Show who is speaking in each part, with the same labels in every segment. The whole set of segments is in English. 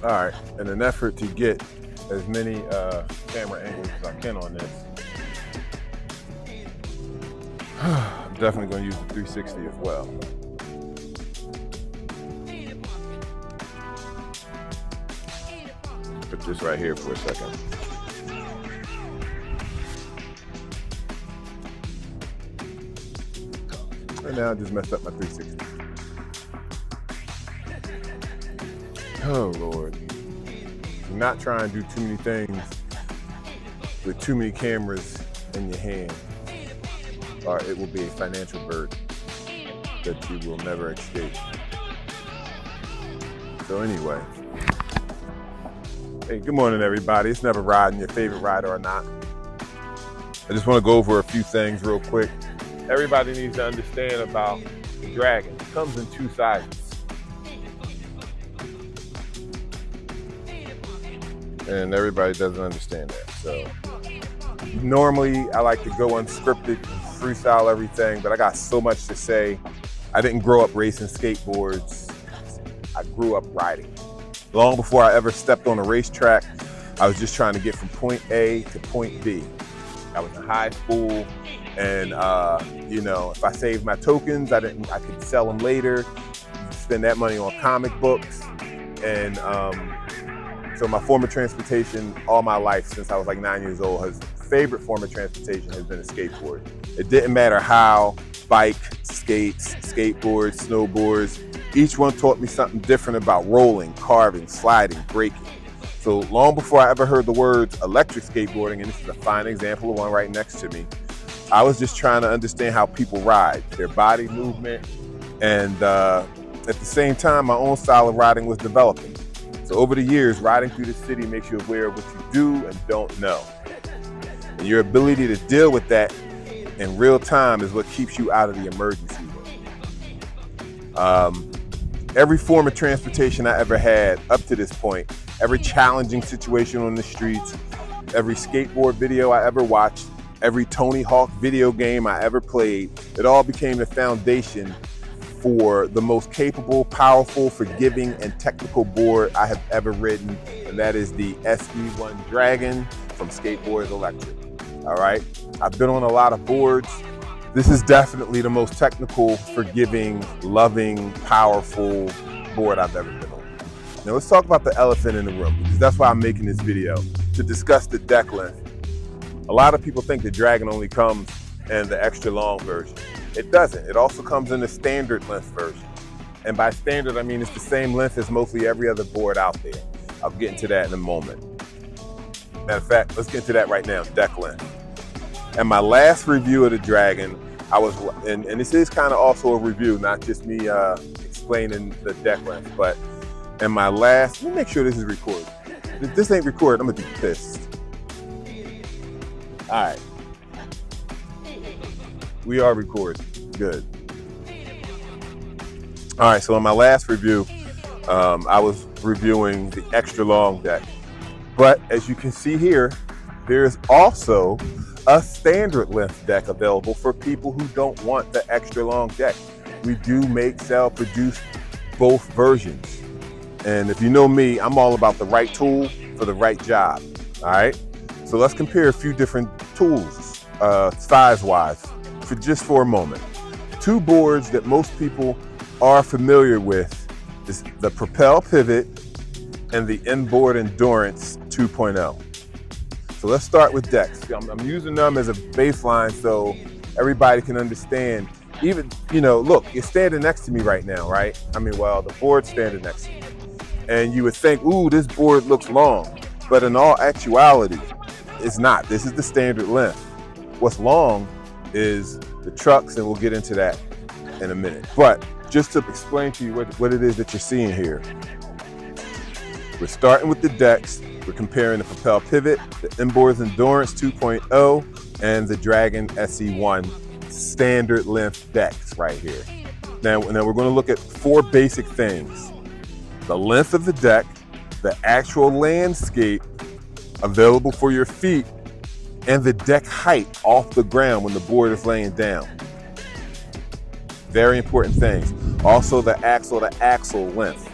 Speaker 1: All right, in an effort to get as many camera angles as I can on this, I'm definitely going to use the 360 as well. Put this right here for a second. And now I just messed up my 360. Oh Lord. Do not try and do too many things with too many cameras in your hand, or it will be a financial burden that you will never escape. So anyway, hey, good morning everybody. It's Never Riding, your favorite rider or not. I just want to go over a few things real quick. Everybody needs to understand about the Dragon. It comes in two sizes. And everybody doesn't understand that. So normally I like to go unscripted and freestyle everything, but I got so much to say. I didn't grow up racing skateboards. I grew up riding. Long before I ever stepped on a racetrack, I was just trying to get from point A to point B. I was in high school, and you know, if I saved my tokens, I could sell them later, spend that money on comic books. And so my form of transportation all my life since I was like 9 years old, his favorite form of transportation has been a skateboard. It didn't matter how, bike, skates, skateboards, snowboards, each one taught me something different about rolling, carving, sliding, braking. So long before I ever heard the words electric skateboarding, and this is a fine example of one right next to me, I was just trying to understand how people ride, their body movement, and at the same time, my own style of riding was developing. So over the years, riding through the city makes you aware of what you do and don't know. And your ability to deal with that in real time is what keeps you out of the emergency room. Every form of transportation I ever had up to this point, every challenging situation on the streets, every skateboard video I ever watched, every Tony Hawk video game I ever played, it all became the foundation for the most capable, powerful, forgiving, and technical board I have ever ridden, and that is the SE1 Dragon from SKATEBOARDS ELECTRIC. All right, I've been on a lot of boards. This is definitely the most technical, forgiving, loving, powerful board I've ever been on. Now let's talk about the elephant in the room, because that's why I'm making this video, to discuss the deck length. A lot of people think the Dragon only comes in the extra long version. It doesn't. It also comes in the standard length version. And by standard, I mean it's the same length as mostly every other board out there. I'll get into that in a moment. Matter of fact, let's get into that right now, deck length. And my last review of the Dragon, I was, and this is kind of also a review, not just me explaining the deck length, but in my last, let me make sure this is recorded. If this ain't recorded, I'm gonna be pissed. All right. We are recording. Good. All right, so in my last review, I was reviewing the extra long deck. But as you can see here, there's also a standard length deck available for people who don't want the extra long deck. We do make, sell, produce both versions. And if you know me, I'm all about the right tool for the right job. All right, so let's compare a few different tools, size-wise. For a moment. Two boards that most people are familiar with is the Propel Pivot and the Inboard Endurance 2.0. So let's start with decks. I'm using them as a baseline so everybody can understand. Even, you know, look, you're standing next to me right now, right? I mean, well, the board's standing next to me. And you would think, ooh, this board looks long. But in all actuality, it's not. This is the standard length. What's long is the trucks, and we'll get into that in a minute. But just to explain to you what it is that you're seeing here, we're starting with the decks. We're comparing the Propel Pivot, the Inboard Endurance 2.0, and the Dragon SE1 standard length decks right here. Now we're going to look at four basic things: the length of the deck, the actual landscape available for your feet, and the deck height off the ground when the board is laying down. Very important things. Also the axle length,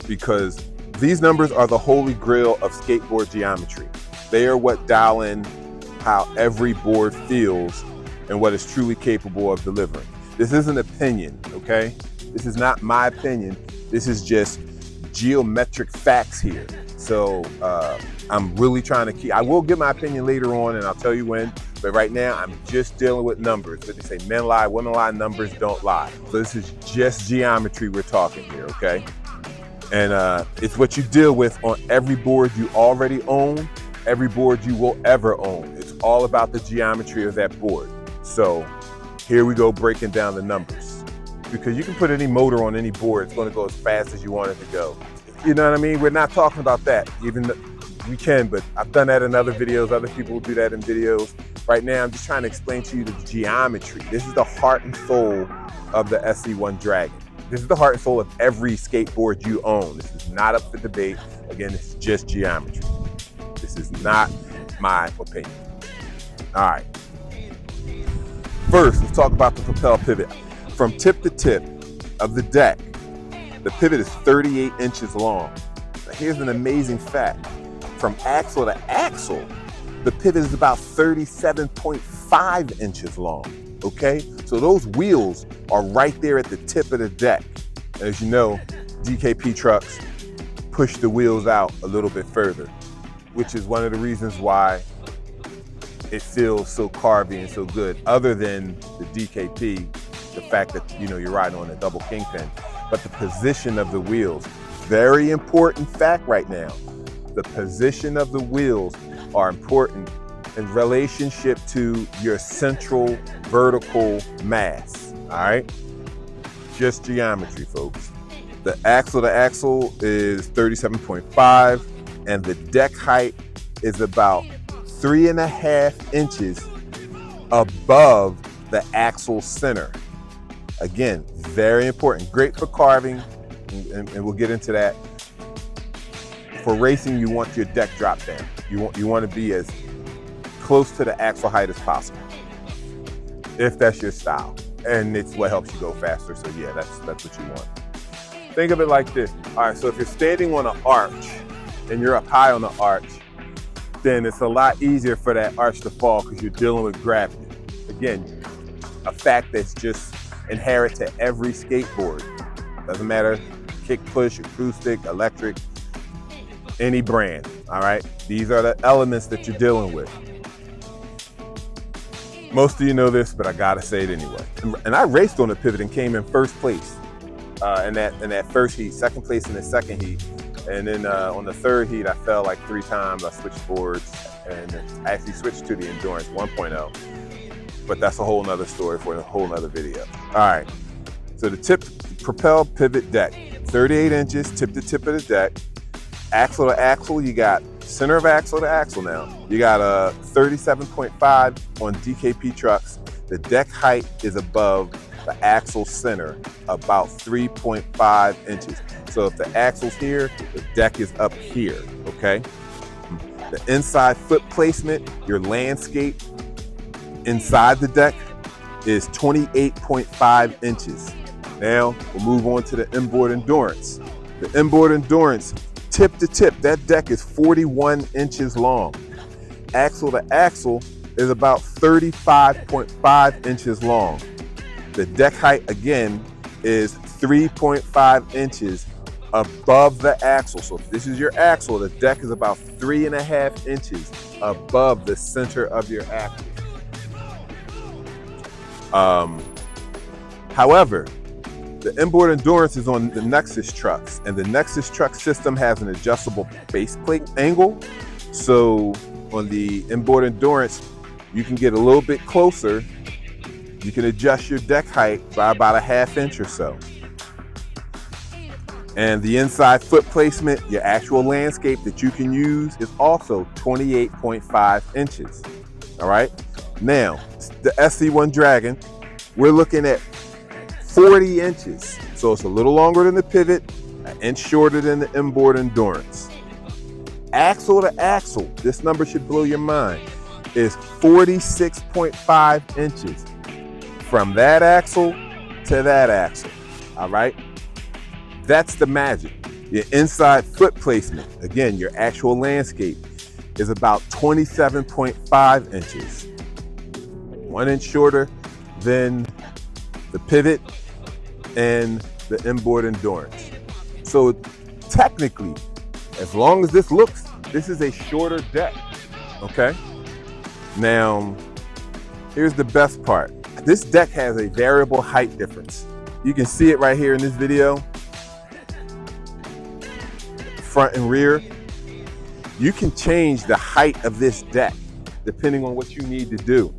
Speaker 1: because These numbers are the holy grail of skateboard geometry. They are what dial in how every board feels and what it's truly capable of delivering. This is an opinion, okay? This is not my opinion. This is just geometric facts here. So I'm really trying to keep, I will give my opinion later on and I'll tell you when, but right now I'm just dealing with numbers. But they say men lie, women lie, numbers don't lie. So this is just geometry we're talking here, okay? And it's what you deal with on every board you already own, every board you will ever own. It's all about the geometry of that board. So here we go breaking down the numbers. Because you can put any motor on any board, it's gonna go as fast as you want it to go. You know what I mean? We're not talking about that, even though we can, but I've done that in other videos. Other people will do that in videos. Right now, I'm just trying to explain to you the geometry. This is the heart and soul of the SE1 Dragon. This is the heart and soul of every skateboard you own. This is not up for debate. Again, this is just geometry. This is not my opinion. All right. First, let's talk about the propel pivot. From tip to tip of the deck, the pivot is 38 inches long. Now, here's an amazing fact. From axle to axle, the pivot is about 37.5 inches long, okay? So those wheels are right there at the tip of the deck. As you know, DKP trucks push the wheels out a little bit further, which is one of the reasons why it feels so carvy and so good, other than the DKP, the fact that, you know, you're riding on a double kingpin, but the position of the wheels, very important fact right now. The position of the wheels are important in relationship to your central vertical mass, all right? Just geometry, folks. The axle to axle is 37.5, and the deck height is about 3.5 inches above the axle center. Again, very important. Great for carving, and we'll get into that. For racing, you want your deck drop down. You want to be as close to the axle height as possible, if that's your style, and it's what helps you go faster. So yeah, that's what you want. Think of it like this. All right, so if you're standing on an arch and you're up high on the arch, then it's a lot easier for that arch to fall because you're dealing with gravity. Again, a fact that's just inherent to every skateboard. Doesn't matter, kick, push, acoustic, electric, any brand, all right? These are the elements that you're dealing with. Most of you know this, but I gotta say it anyway. And I raced on the pivot and came in first place in that first heat, second place in the second heat. And then on the third heat, I fell like 3 times. I switched boards and I actually switched to the Endurance 1.0. But that's a whole nother story for a whole nother video. All right, so the tip propel pivot deck, 38 inches, tip to tip of the deck. Axle to axle, you got center of axle to axle now. You got a 37.5 on DKP trucks. The deck height is above the axle center, about 3.5 inches. So if the axle's here, the deck is up here, okay? The inside foot placement, your landscape inside the deck is 28.5 inches. Now we'll move on to the inboard endurance. The inboard endurance, tip to tip, that deck is 41 inches long. Axle to axle is about 35.5 inches long. The deck height, again, is 3.5 inches above the axle. So if this is your axle, the deck is about 3.5 inches above the center of your axle. However, the inboard endurance is on the Nexus trucks, and the Nexus truck system has an adjustable base plate angle. So on the inboard endurance, you can get a little bit closer. You can adjust your deck height by about 1/2 inch or so. And the inside foot placement, your actual landscape that you can use, is also 28.5 inches. All right. Now, the SE1 Dragon, we're looking at 40 inches. So it's a little longer than the pivot, an inch shorter than the inboard endurance. Axle to axle, this number should blow your mind, is 46.5 inches from that axle to that axle. All right. That's the magic. Your inside foot placement, again, your actual landscape, is about 27.5 inches. 1 inch shorter than the pivot and the inboard endurance. So technically, as long as this is a shorter deck, okay? Now, here's the best part. This deck has a variable height difference. You can see it right here in this video. Front and rear. You can change the height of this deck depending on what you need to do,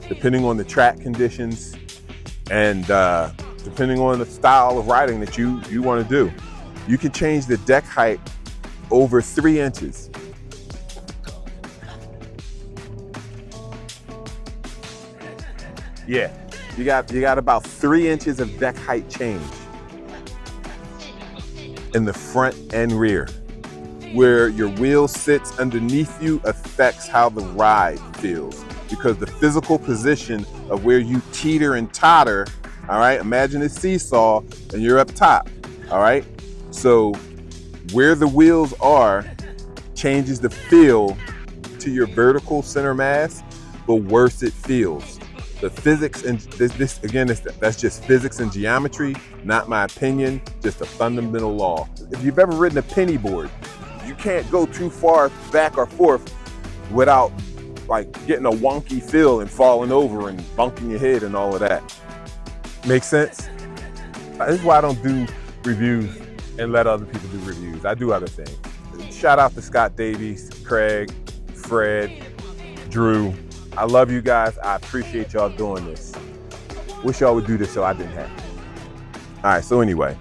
Speaker 1: depending on the track conditions, and depending on the style of riding that you want to do. You can change the deck height over 3 inches. Yeah, you got about 3 inches of deck height change in the front and rear. Where your wheel sits underneath you affects how the ride feels, because the physical position of where you teeter and totter, all right, imagine a seesaw and you're up top, all right? So where the wheels are changes the feel to your vertical center mass, the worse it feels. The physics, and this again, that's just physics and geometry, not my opinion, just a fundamental law. If you've ever ridden a penny board, you can't go too far back or forth without like getting a wonky feel and falling over and bunking your head and all of that. Make sense? This is why I don't do reviews and let other people do reviews. I do other things. Shout out to Scott Davies, Craig, Fred, Drew. I love you guys. I appreciate y'all doing this. Wish y'all would do this so I didn't have to. All right, so anyway,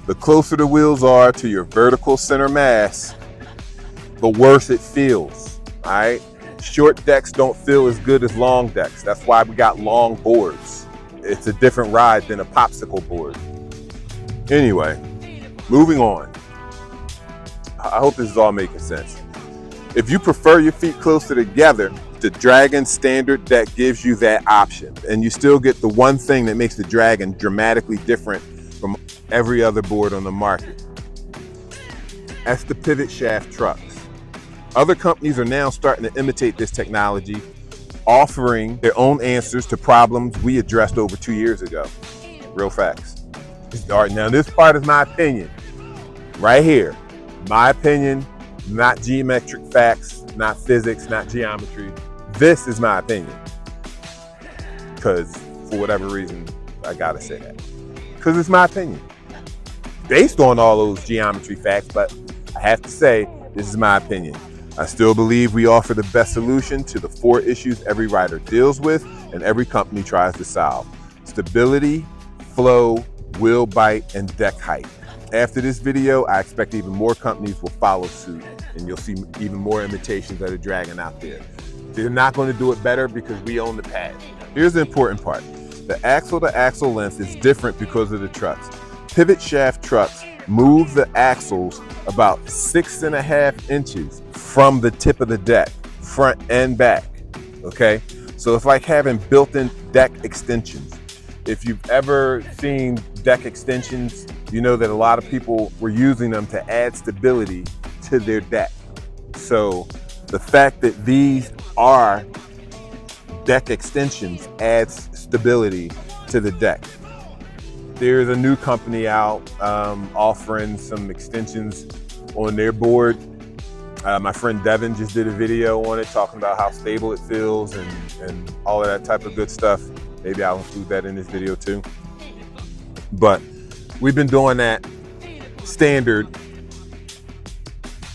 Speaker 1: the closer the wheels are to your vertical center mass, the worse it feels, all right? Short decks don't feel as good as long decks. That's why we got long boards. It's a different ride than a popsicle board. Anyway, moving on. I hope this is all making sense. If you prefer your feet closer together, the Dragon standard deck gives you that option, and you still get the one thing that makes the Dragon dramatically different from every other board on the market. That's the pivot shaft trucks. Other companies are now starting to imitate this technology, offering their own answers to problems we addressed over 2 years ago. Real facts. All right, now this part is my opinion. Right here. My opinion, not geometric facts, not physics, not geometry. This is my opinion. Because for whatever reason, I gotta say that. Because it's my opinion. Based on all those geometry facts, but I have to say, this is my opinion. I still believe we offer the best solution to the 4 issues every rider deals with and every company tries to solve: stability, flow, wheel bite, and deck height. After this video, I expect even more companies will follow suit, and you'll see even more imitations of the Dragon out there. They're not going to do it better because we own the pad. Here's the important part. The axle-to-axle length is different because of the trucks. Pivot shaft trucks move the axles about 6.5 inches from the tip of the deck, front and back, okay? So it's like having built-in deck extensions. If you've ever seen deck extensions, you know that a lot of people were using them to add stability to their deck. So the fact that these are deck extensions adds stability to the deck. There's a new company out offering some extensions on their board. My friend Devin just did a video on it talking about how stable it feels and all of that type of good stuff. Maybe I'll include that in this video too. But we've been doing that standard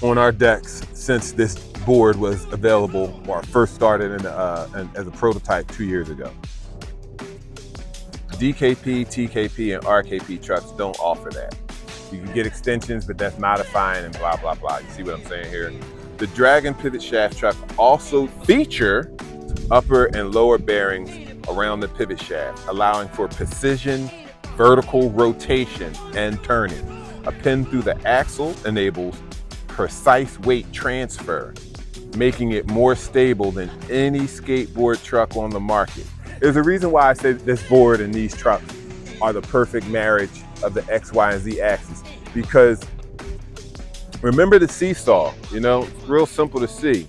Speaker 1: on our decks since this board was available or first started as a prototype 2 years ago. DKP, TKP, and RKP trucks don't offer that. You can get extensions, but that's modifying and blah, blah, blah. You see what I'm saying here? The Dragon pivot shaft truck also feature upper and lower bearings around the pivot shaft, allowing for precision, vertical rotation, and turning. A pin through the axle enables precise weight transfer, making it more stable than any skateboard truck on the market. There's a reason why I say this board and these trucks are the perfect marriage of the X, Y, and Z axis, because Remember the seesaw, you know, it's real simple to see.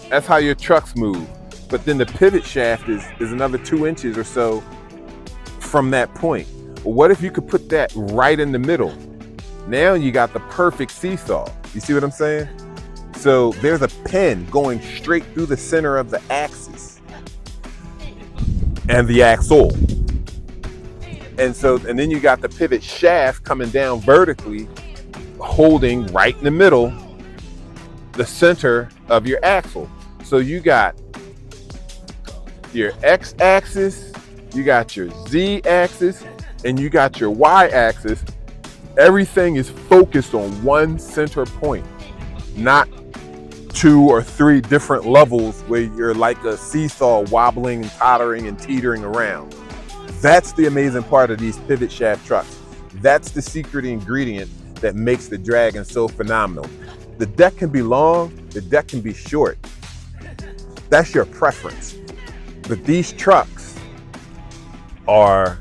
Speaker 1: That's how your trucks move. But then the pivot shaft is another 2 inches or so from that point. Well, what if you could put that right in the middle? Now you got the perfect seesaw. You see what I'm saying? So there's a pin going straight through the center of the axis and the axle. And then you got the pivot shaft coming down vertically, holding right in the middle, the center of your axle. So you got your X axis, you got your Z axis, and you got your Y axis. Everything is focused on one center point, not 2 or 3 different levels where you're like a seesaw wobbling and tottering and teetering around. That's the amazing part of these pivot shaft trucks. That's the secret ingredient that makes the Dragon so phenomenal. The deck can be long, the deck can be short. That's your preference. But these trucks are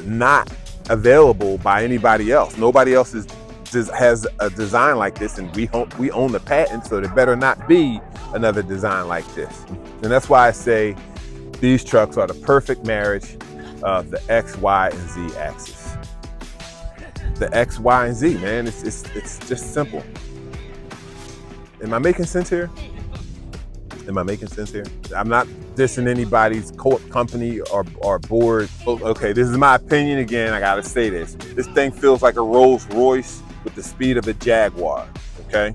Speaker 1: not available by anybody else. Nobody else has a design like this, and we own the patent, so there better not be another design like this. And that's why I say these trucks are the perfect marriage of the X, Y, and Z axis. The X, Y, and Z, man, it's just simple. Am I making sense here? Am I making sense here? I'm not dissing anybody's company or board. Okay, this is my opinion again. I gotta say this. This thing feels like a Rolls Royce with the speed of a Jaguar, okay?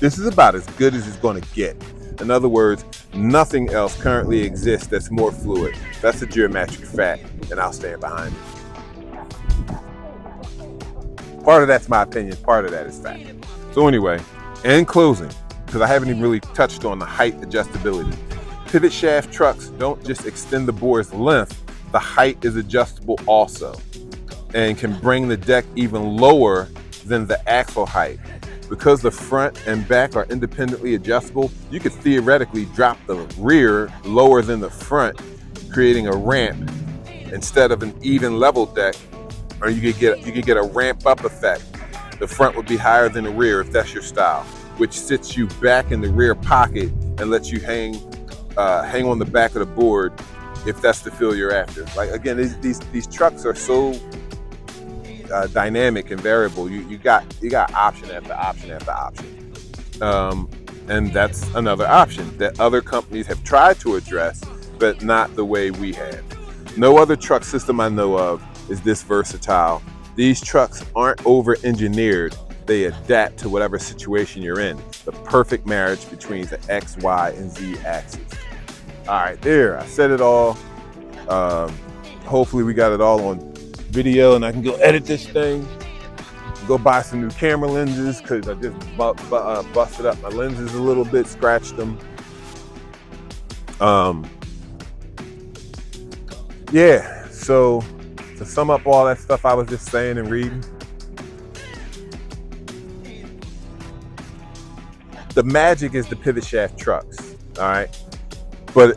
Speaker 1: This is about as good as it's gonna get. In other words, nothing else currently exists that's more fluid. That's a geometric fact, and I'll stand behind it. Part of that's my opinion, part of that is fact. So anyway, in closing, because I haven't even really touched on the height adjustability. Pivot shaft trucks don't just extend the board's length, the height is adjustable also, and can bring the deck even lower than the axle height. Because the front and back are independently adjustable, you could theoretically drop the rear lower than the front, creating a ramp instead of an even level deck, or you could get a ramp up effect. The front would be higher than the rear if that's your style, which sits you back in the rear pocket and lets you hang on the back of the board if that's the feel you're after. Like again, these trucks are so dynamic and variable. You got option after option after option, and that's another option that other companies have tried to address, but not the way we have. No other truck system I know of is this versatile. These trucks aren't over-engineered. They adapt to whatever situation you're in. The perfect marriage between the X, Y, and Z axis. All right, there, I said it all. Hopefully we got it all on video and I can go edit this thing. Go buy some new camera lenses because I just busted up my lenses a little bit, scratched them. Yeah, so to sum up all that stuff I was just saying and reading, the magic is the pivot shaft trucks, all right?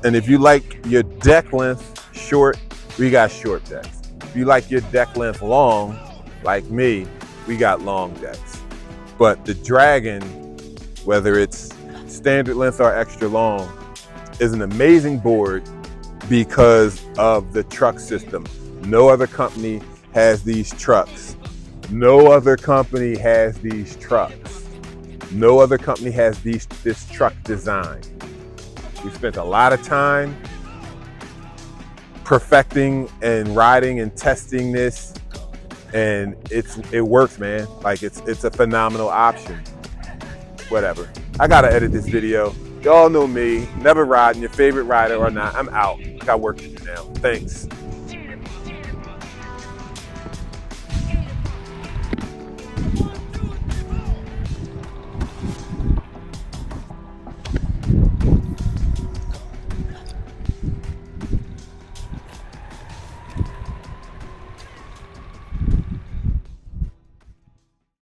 Speaker 1: And if you like your deck length short, we got short decks. If you like your deck length long, like me, we got long decks. But the Dragon, whether it's standard length or extra long, is an amazing board because of the truck system. No other company has these trucks. No other company has these trucks. No other company has this truck design. We spent a lot of time perfecting and riding and testing this, and it works, man. Like it's a phenomenal option. Whatever. I gotta edit this video. Y'all know me, never riding, your favorite rider or not. I'm out. I got work to do now. Thanks.